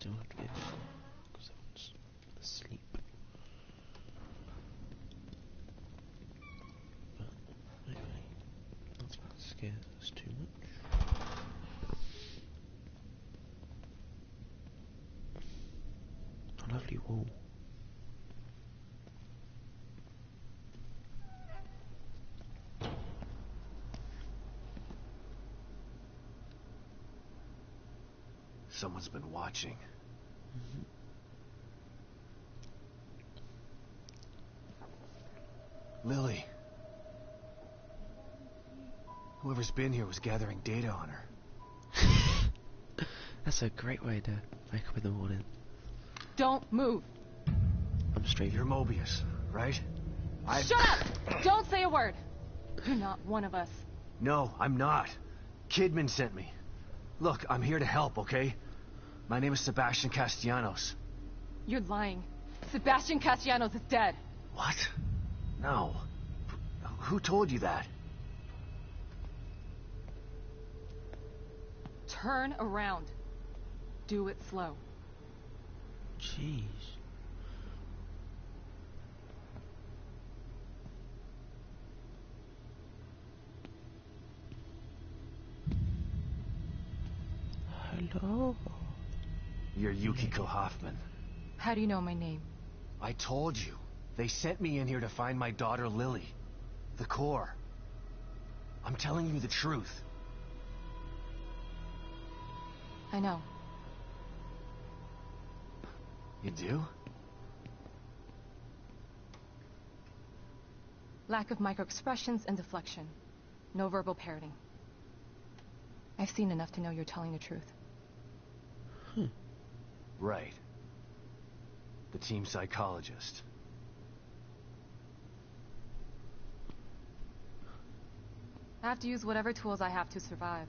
still have to be careful because everyone's asleep. But anyway, nothing scares us too much. A lovely wall. Someone's been watching. Lily. Whoever's been here was gathering data on her. That's a great way to wake up in the morning. Don't move. I'm straight. You're Mobius, right? Shut up! Don't say a word. You're not one of us. No, I'm not. Kidman sent me. Look, I'm here to help, okay? My name is Sebastian Castellanos. You're lying. Sebastian Castellanos is dead. What? No. Who told you that? Turn around. Do it slow. Jeez. Hello. You're Yukiko Hoffman. How do you know my name? I told you. They sent me in here to find my daughter Lily. The core. I'm telling you the truth. I know. You do? Lack of microexpressions and deflection. No verbal parroting. I've seen enough to know you're telling the truth. Right. The team psychologist. I have to use whatever tools I have to survive.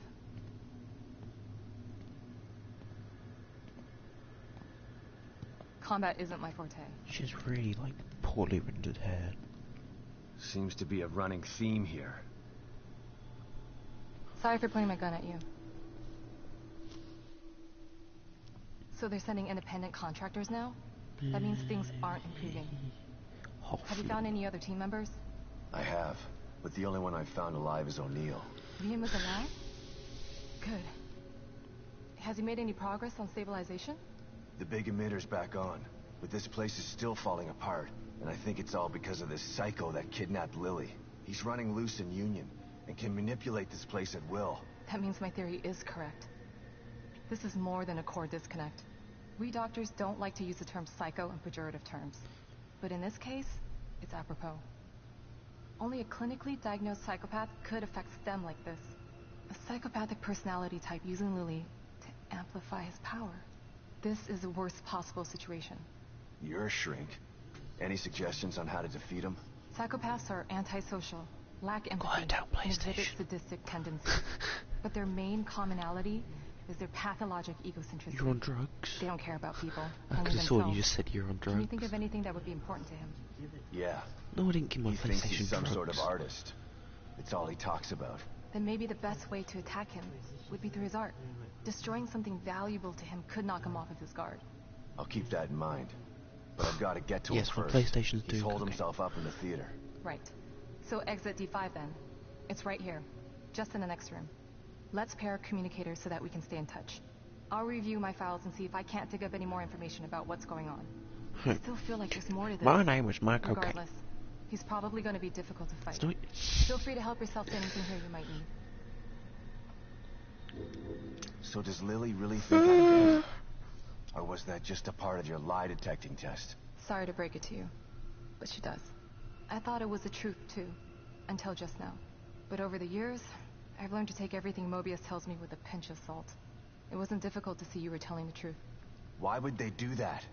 Combat isn't my forte. She's really, like, poorly rendered hair. Seems to be a running theme here. Sorry for pointing my gun at you. So they're sending independent contractors now? That means things aren't improving. Have you found any other team members? I have, but the only one I've found alive is O'Neill. Liam is alive? Good. Has he made any progress on stabilization? The big emitter's back on, but this place is still falling apart, and I think it's all because of this psycho that kidnapped Lily. He's running loose in Union, and can manipulate this place at will. That means my theory is correct. This is more than a core disconnect. We doctors don't like to use the term psycho in pejorative terms. But in this case, it's apropos. Only a clinically diagnosed psychopath could affect STEM like this. A psychopathic personality type using Lily to amplify his power. This is the worst possible situation. You're a shrink. Any suggestions on how to defeat him? Psychopaths are antisocial, lack empathy, Quiet down, and exhibit PlayStation. sadistic tendencies. But their main commonality is their pathologic egocentrism. You're on drugs? They don't care about people, I only could have sworn you themselves. just said you're on drugs. Can you think of anything that would be important to him? Yeah. No, I didn't give my He thinks PlayStation he's some drugs. sort of artist. It's all he talks about. Then maybe the best way to attack him would be through his art. Destroying something valuable to him could knock him off of his guard. I'll keep that in mind. But I've got to get to Yes, him my first. PlayStation's He's doing holed okay. himself up in the theater. Right. So exit D5 then. It's right here, just in the next room. Let's pair communicators so that we can stay in touch. I'll review my files and see if I can't dig up any more information about what's going on. I still feel like there's more to this. My name was Michael. Regardless, he's probably going to be difficult to fight. It's not... Feel free to help yourself to anything here you might need. So does Lily really think I'm dead? Or was that just a part of your lie detecting test? Sorry to break it to you, but she does. I thought it was the truth too, until just now. But over the years, I've learned to take everything Mobius tells me with a pinch of salt. It wasn't difficult to see you were telling the truth. Why would they do that?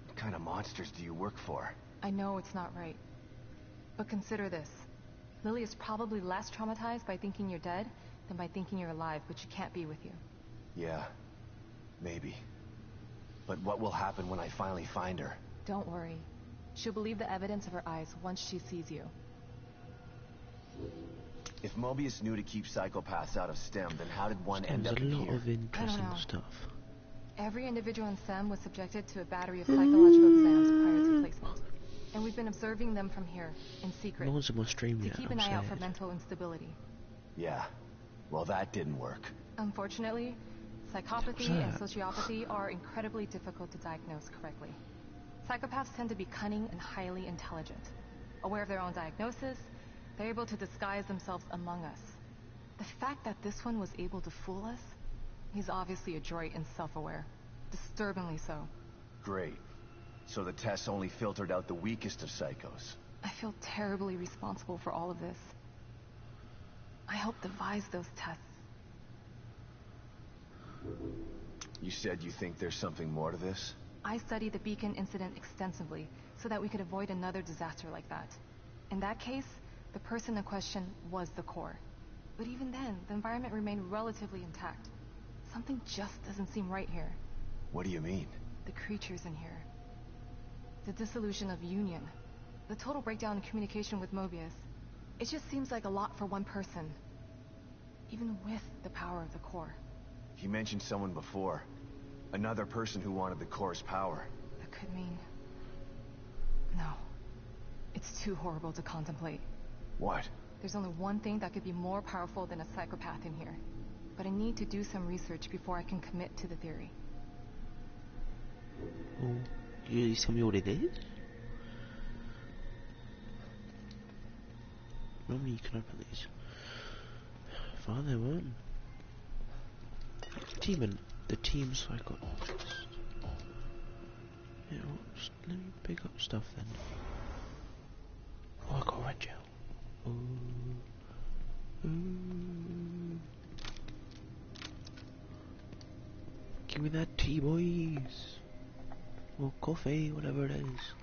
What kind of monsters do you work for? I know it's not right. But consider this. Lily is probably less traumatized by thinking you're dead than by thinking you're alive, but she can't be with you. Yeah, maybe. But what will happen when I finally find her? Don't worry. She'll believe the evidence of her eyes once she sees you. If Mobius knew to keep psychopaths out of STEM, then how did one end There's up a lot here? of interesting know. stuff. Every individual in SEM was subjected to a battery of psychological exams prior to placement. And we've been observing them from here, in secret, No one's in my stream to yet, keep I'm an eye out for sad. mental instability. Yeah. Well, that didn't work. Unfortunately, psychopathy What's and that? sociopathy are incredibly difficult to diagnose correctly. Psychopaths tend to be cunning and highly intelligent. Aware of their own diagnosis, they're able to disguise themselves among us. The fact that this one was able to fool us, he's obviously adroit and self-aware. Disturbingly so. Great. So the tests only filtered out the weakest of psychos. I feel terribly responsible for all of this. I helped devise those tests. You said you think there's something more to this? I studied the Beacon incident extensively so that we could avoid another disaster like that. In that case, the person in question was the core. But even then, the environment remained relatively intact. Something just doesn't seem right here. What do you mean? The creatures in here. The dissolution of Union. The total breakdown in communication with Mobius. It just seems like a lot for one person. Even with the power of the core. He mentioned someone before. Another person who wanted the core's power. That could mean... No. It's too horrible to contemplate. What? There's only one thing that could be more powerful than a psychopath in here. But I need to do some research before I can commit to the theory. Oh, you tell me what it is? Normally you can open these. Fine, they weren't. The team psychologist. Yeah, well, just let me pick up stuff then. Oh, I got a red gel. Ooh. Give me that tea, boys. Or coffee, whatever it is.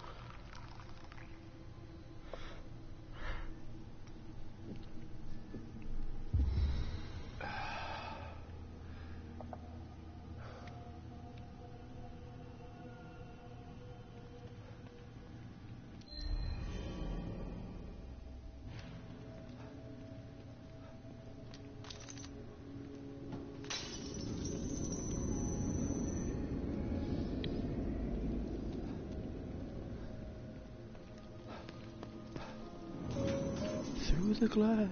Through the glass.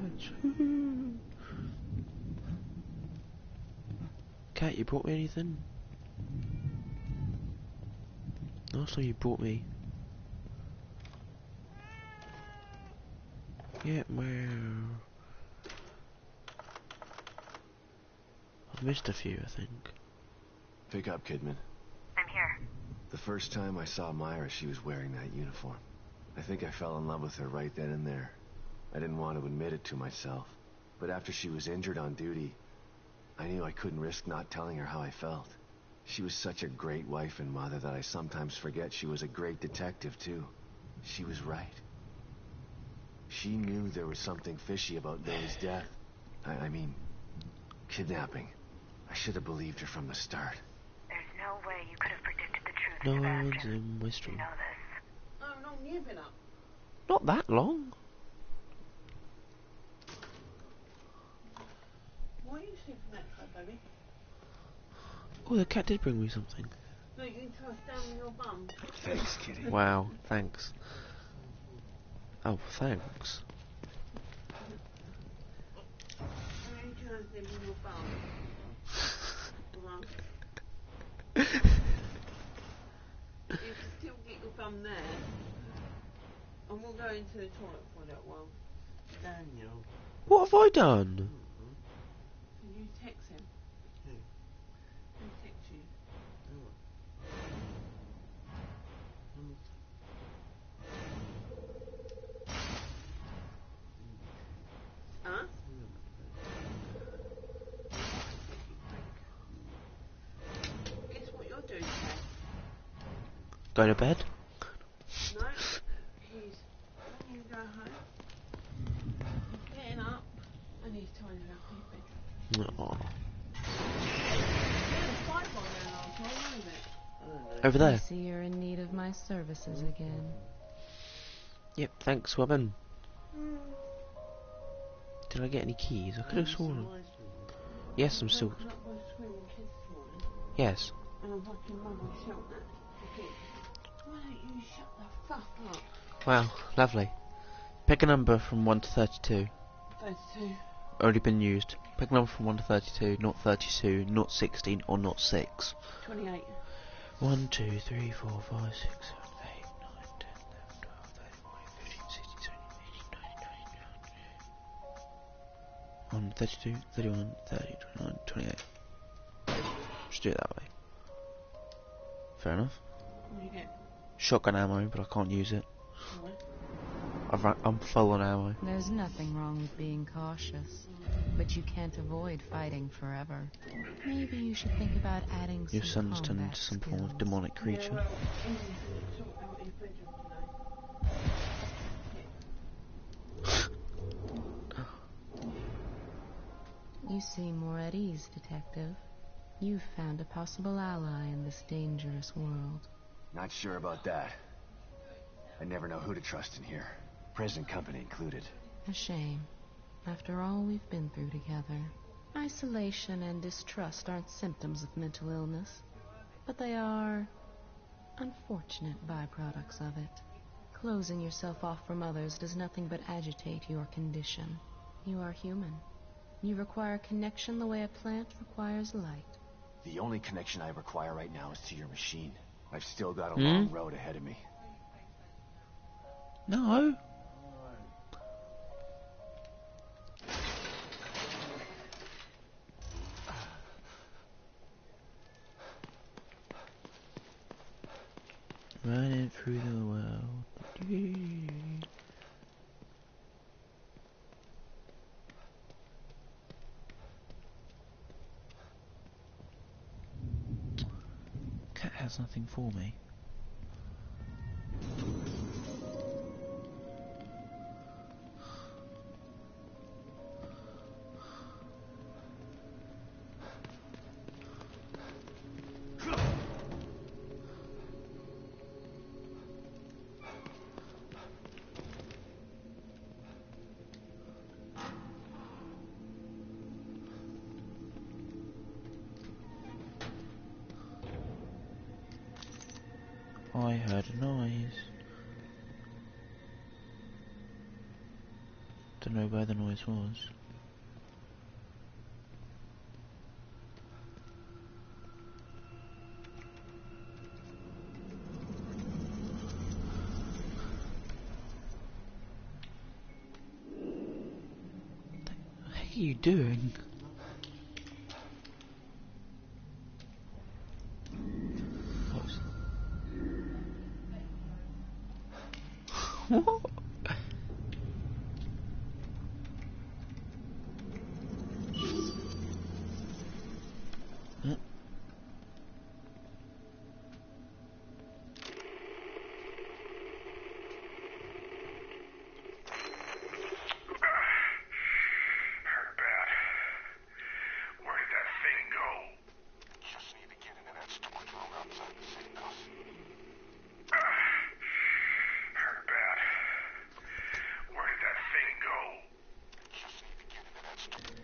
Cat, you brought me anything? Last time you brought me. Yeah, meow. I've missed a few, I think. Pick up, Kidman. I'm here. The first time I saw Myra, she was wearing that uniform. I think I fell in love with her right then and there. I didn't want to admit it to myself. But after she was injured on duty, I knew I couldn't risk not telling her how I felt. She was such a great wife and mother that I sometimes forget she was a great detective, too. She was right. She knew there was something fishy about Lily's death. I mean, kidnapping. I should have believed her from the start. There's no way you could have predicted the truth, No one's Sebastian. in my You stream. know this. How long you been up? Not that long. Why are you sleeping that side, baby? Oh, the cat did bring me something. No, you toss down on your bum. Thanks, kitty. Wow, thanks. Oh, thanks. And you toss them on your bum. Well, you can still get your bum there. And we'll go into the toilet for a little while. Daniel. What have I done? Can you text him? Who text you? Huh? Guess what you're doing today? Going to bed? No, he's when you go home, he's getting up and he's tidying up his bedroom. Oh. Yeah, the fight on there last time, wasn't it? Over I there. see you're in need of my services again. Yep, thanks, woman. Did I get any keys? I could have sworn. Yes, I'm still. Woken up by screaming kids this morning. Yes. And a fucking mother shout that. Okay. Why don't you shut the fuck up? Wow, lovely. Pick a number from 1 to 32. 32. Already been used. Pick a number from 1 to 32, not 32, not 16, or not 6. 28. 1, 2, 3, 4, 5, 6, 7, 8, 9, 10, 11, 12, 13, 14, 15, 16, 17, 18, 19, 20. 1, 32, 31, 30, 29, 28. Just do it that way. Fair enough. What do you get? Shotgun ammo, but I can't use it. What? I'm full on ammo. There's nothing wrong with being cautious, but you can't avoid fighting forever. Maybe you should think about adding Your some son's turned into combat some form of skills. demonic creature. Yeah, well, Indians can sort out his bedroom today. You seem more at ease, Detective. You've found a possible ally in this dangerous world. Not sure about that. I never know who to trust in here. Present company included. A shame. After all we've been through together. Isolation and distrust aren't symptoms of mental illness, but they are unfortunate byproducts of it. Closing yourself off from others does nothing but agitate your condition. You are human. You require connection the way a plant requires light. The only connection I require right now is to your machine. I've still got a long road ahead of me. No. Running through the world. Cat has nothing for me. I heard a noise. Don't know where the noise was. What the heck are you doing? What? Heard bad. Where did that thing go? Just need to get into that storage room outside the safe house. Heard bad. Where did that thing go? Just need to get into that storage.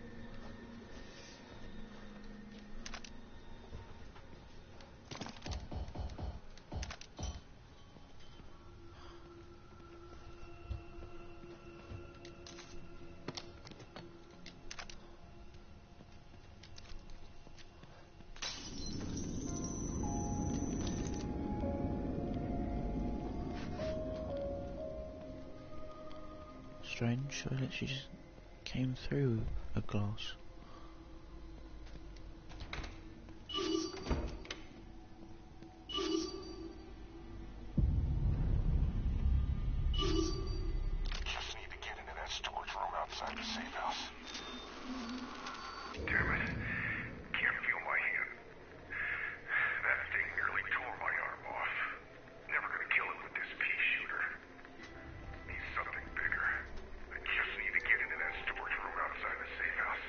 Strange, I literally just came through a glass. Just need to get into that storage room outside the safe house. Damn it. Can't feel my hand. That thing nearly tore my arm off. Never gonna kill it with this pea shooter. Need something bigger. I just need to get into that storage room outside the safe house.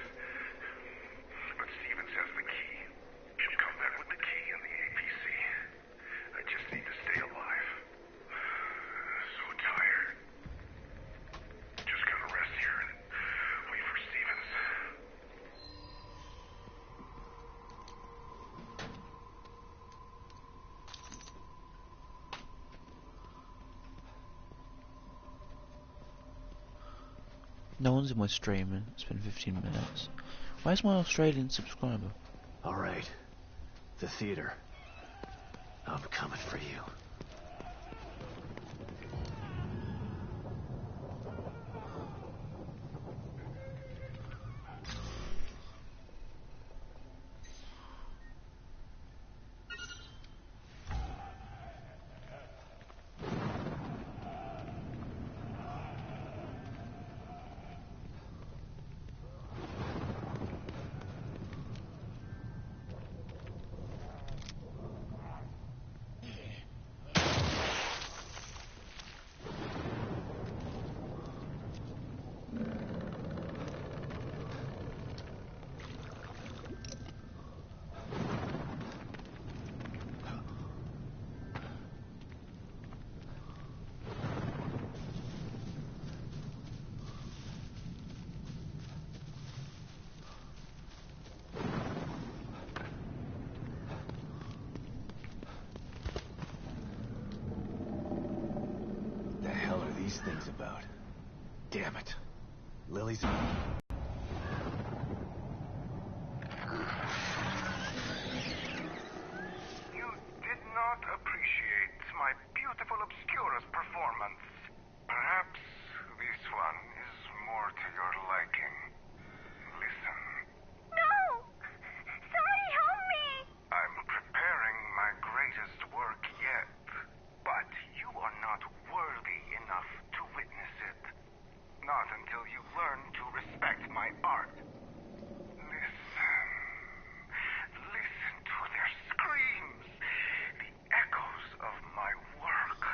No one's in my stream and it's been 15 minutes. Where's my Australian subscriber? Alright. The theater. I'm coming for you. These things about. Damn it. Lily's... You did not appreciate my beautiful Obscurus performance. Perhaps this one is more to your liking. Listen. No! Somebody help me! I'm preparing my greatest work yet, but you are not worthy enough to witness it. Not until you learn to respect my art. Listen. Listen to their screams. The echoes of my work.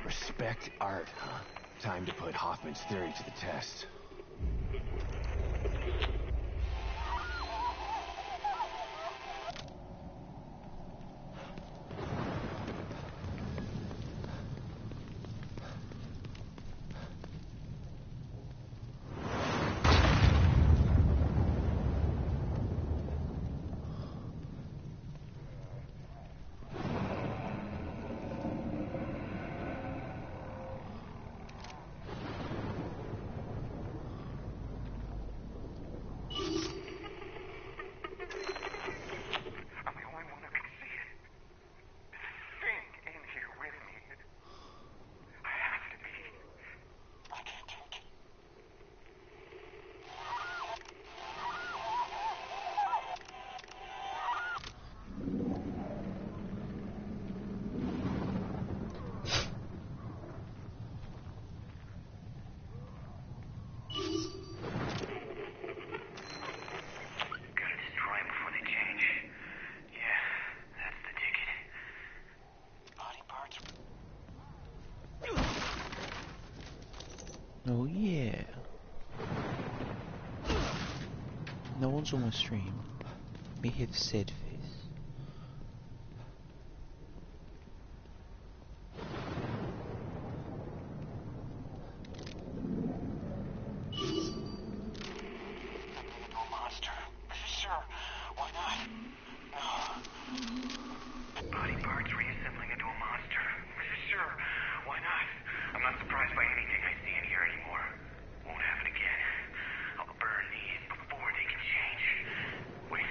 Respect art, huh? Time to put Hoffman's theory to the test. I'm the only one who can see it. This thing in here with me. I have to be. I can't take it. Gotta destroy them before they change. Yeah, that's the ticket. Body parts. Oh yeah. No one's on my stream. Me hit said face. Into a monster. Sure, why not? No. Body parts reassembling into a monster. Sure, why not? I'm not surprised by anything I see in here anymore. Won't happen again. I'll burn these before they can change. Wait.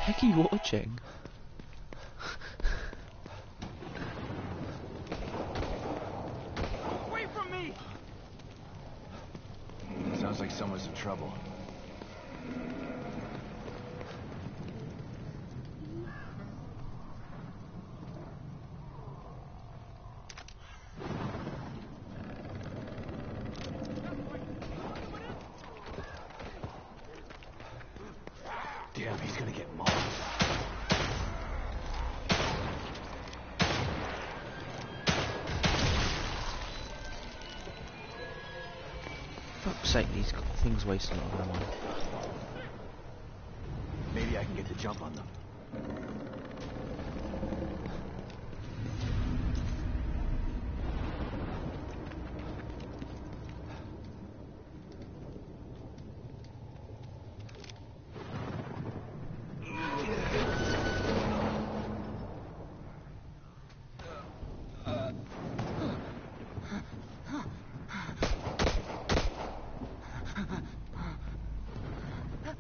heck are you watching? Away from me! Sounds like someone's in trouble. Damn, he's gonna get mauled. Fuck's sake, these things waste a lot of ammo. Maybe I can get the jump on them.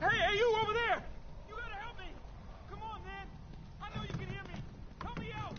Hey, you over there! You gotta help me! Come on, man! I know you can hear me! Help me out!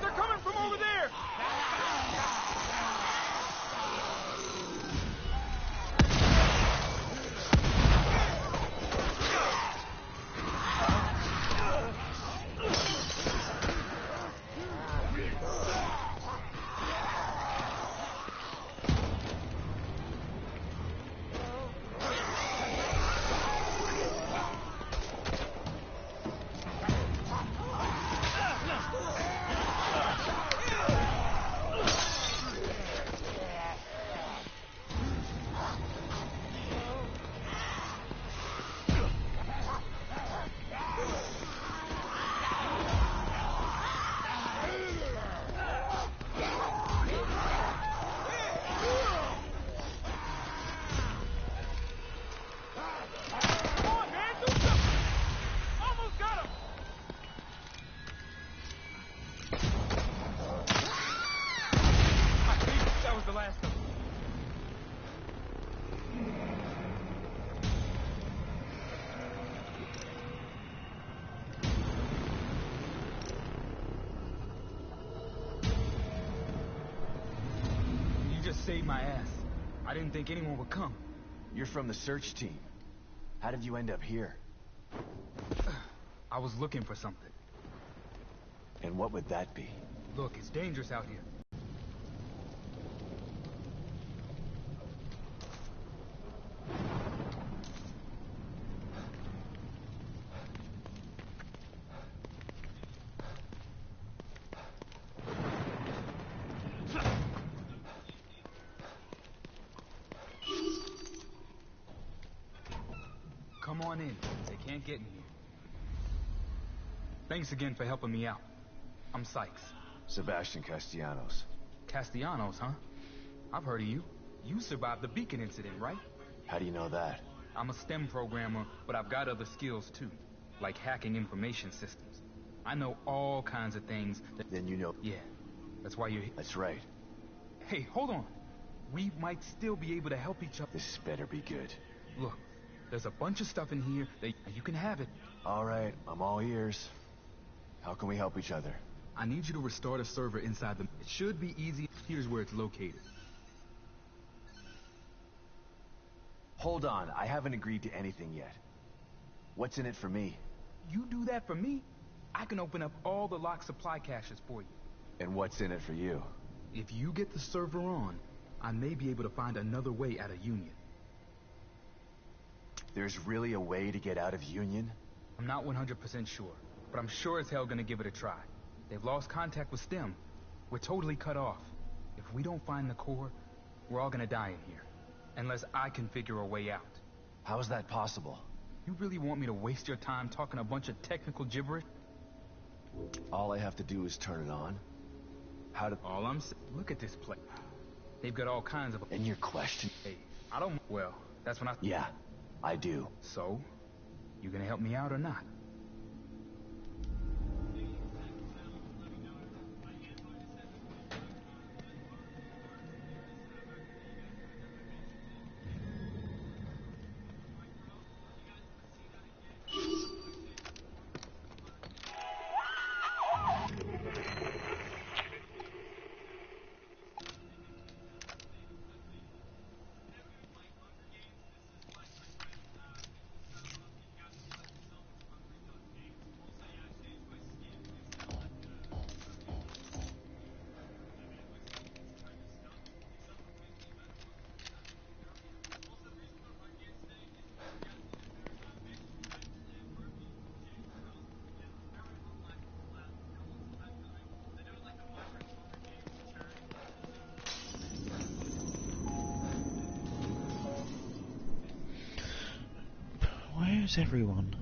They're coming from over there! Saved my ass. I didn't think anyone would come. You're from the search team. How did you end up here? I was looking for something. And what would that be? Look, it's dangerous out here. Come on in. They can't get in here. Thanks again for helping me out. I'm Sykes. Sebastian Castellanos. Castellanos, huh? I've heard of you. You survived the Beacon incident, right? How do you know that? I'm a STEM programmer, but I've got other skills too. Like hacking information systems. I know all kinds of things that... Then you know... Yeah. That's why you're here. That's right. Hey, hold on. We might still be able to help each other. This better be good. Look, there's a bunch of stuff in here that you can have it. All right, I'm all ears. How can we help each other? I need you to restore the server inside the... It should be easy. Here's where it's located. Hold on, I haven't agreed to anything yet. What's in it for me? You do that for me, I can open up all the locked supply caches for you. And what's in it for you? If you get the server on, I may be able to find another way out of Union. There's really a way to get out of Union? I'm not 100% sure, but I'm sure as hell gonna give it a try. They've lost contact with STEM. We're totally cut off. If we don't find the core, we're all gonna die in here. Unless I can figure a way out. How is that possible? You really want me to waste your time talking a bunch of technical gibberish? All I have to do is turn it on? How to... All I'm saying, look at this place. They've got all kinds of... And your question? Hey, I don't... Well, that's when I... Yeah, I do. So, you gonna help me out or not? Where's everyone?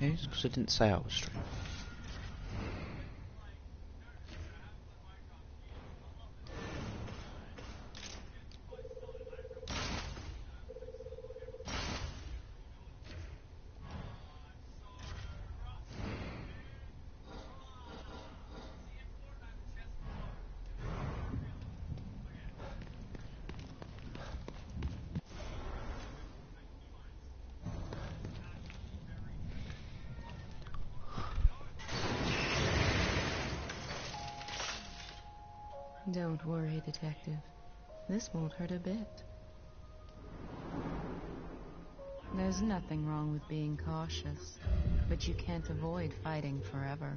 Maybe it's because I didn't say I was streaming. Don't worry, Detective. This won't hurt a bit. There's nothing wrong with being cautious, but you can't avoid fighting forever.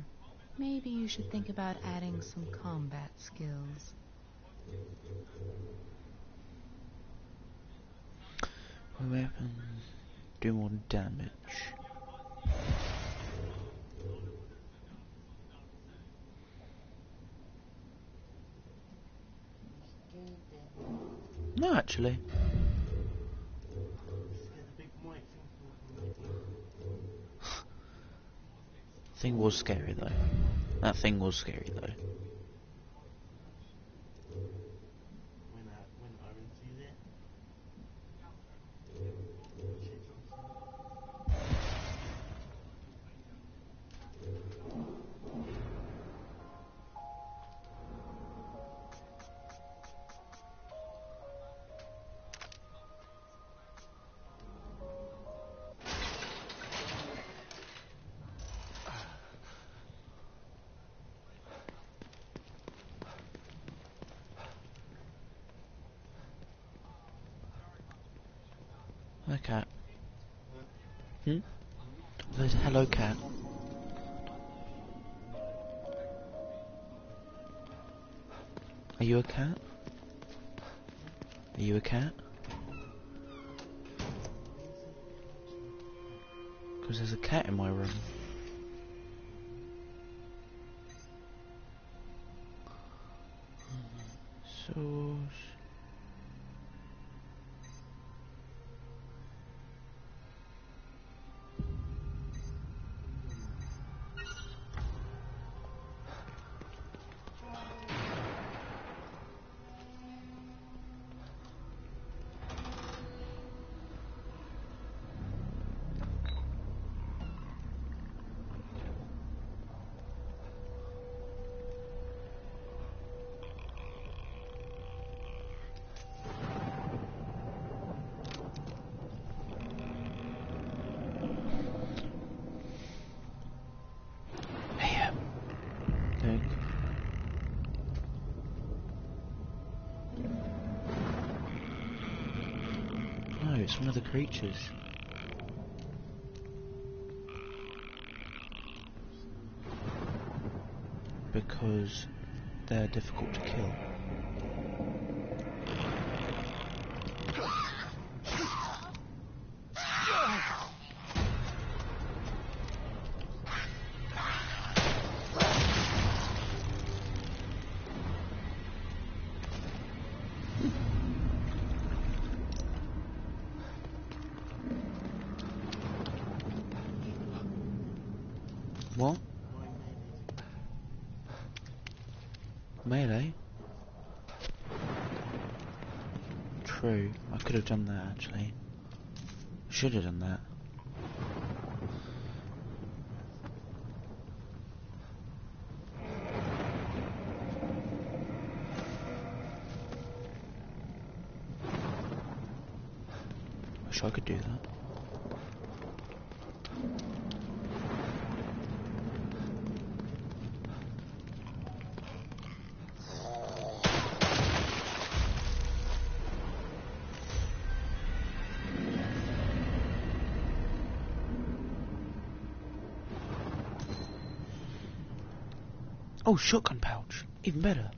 Maybe you should think about adding some combat skills. Weapon do more damage. No, actually. Thing was scary though. That thing was scary though. Hi, cat. There's hello, cat. Are you a cat? Are you a cat? Because there's a cat in my room. So... No, it's one of the creatures. Because they're difficult to kill. What? Melee? True, I could have done that actually. Should have done that. Wish I could do that. Oh, shotgun pouch. Even better.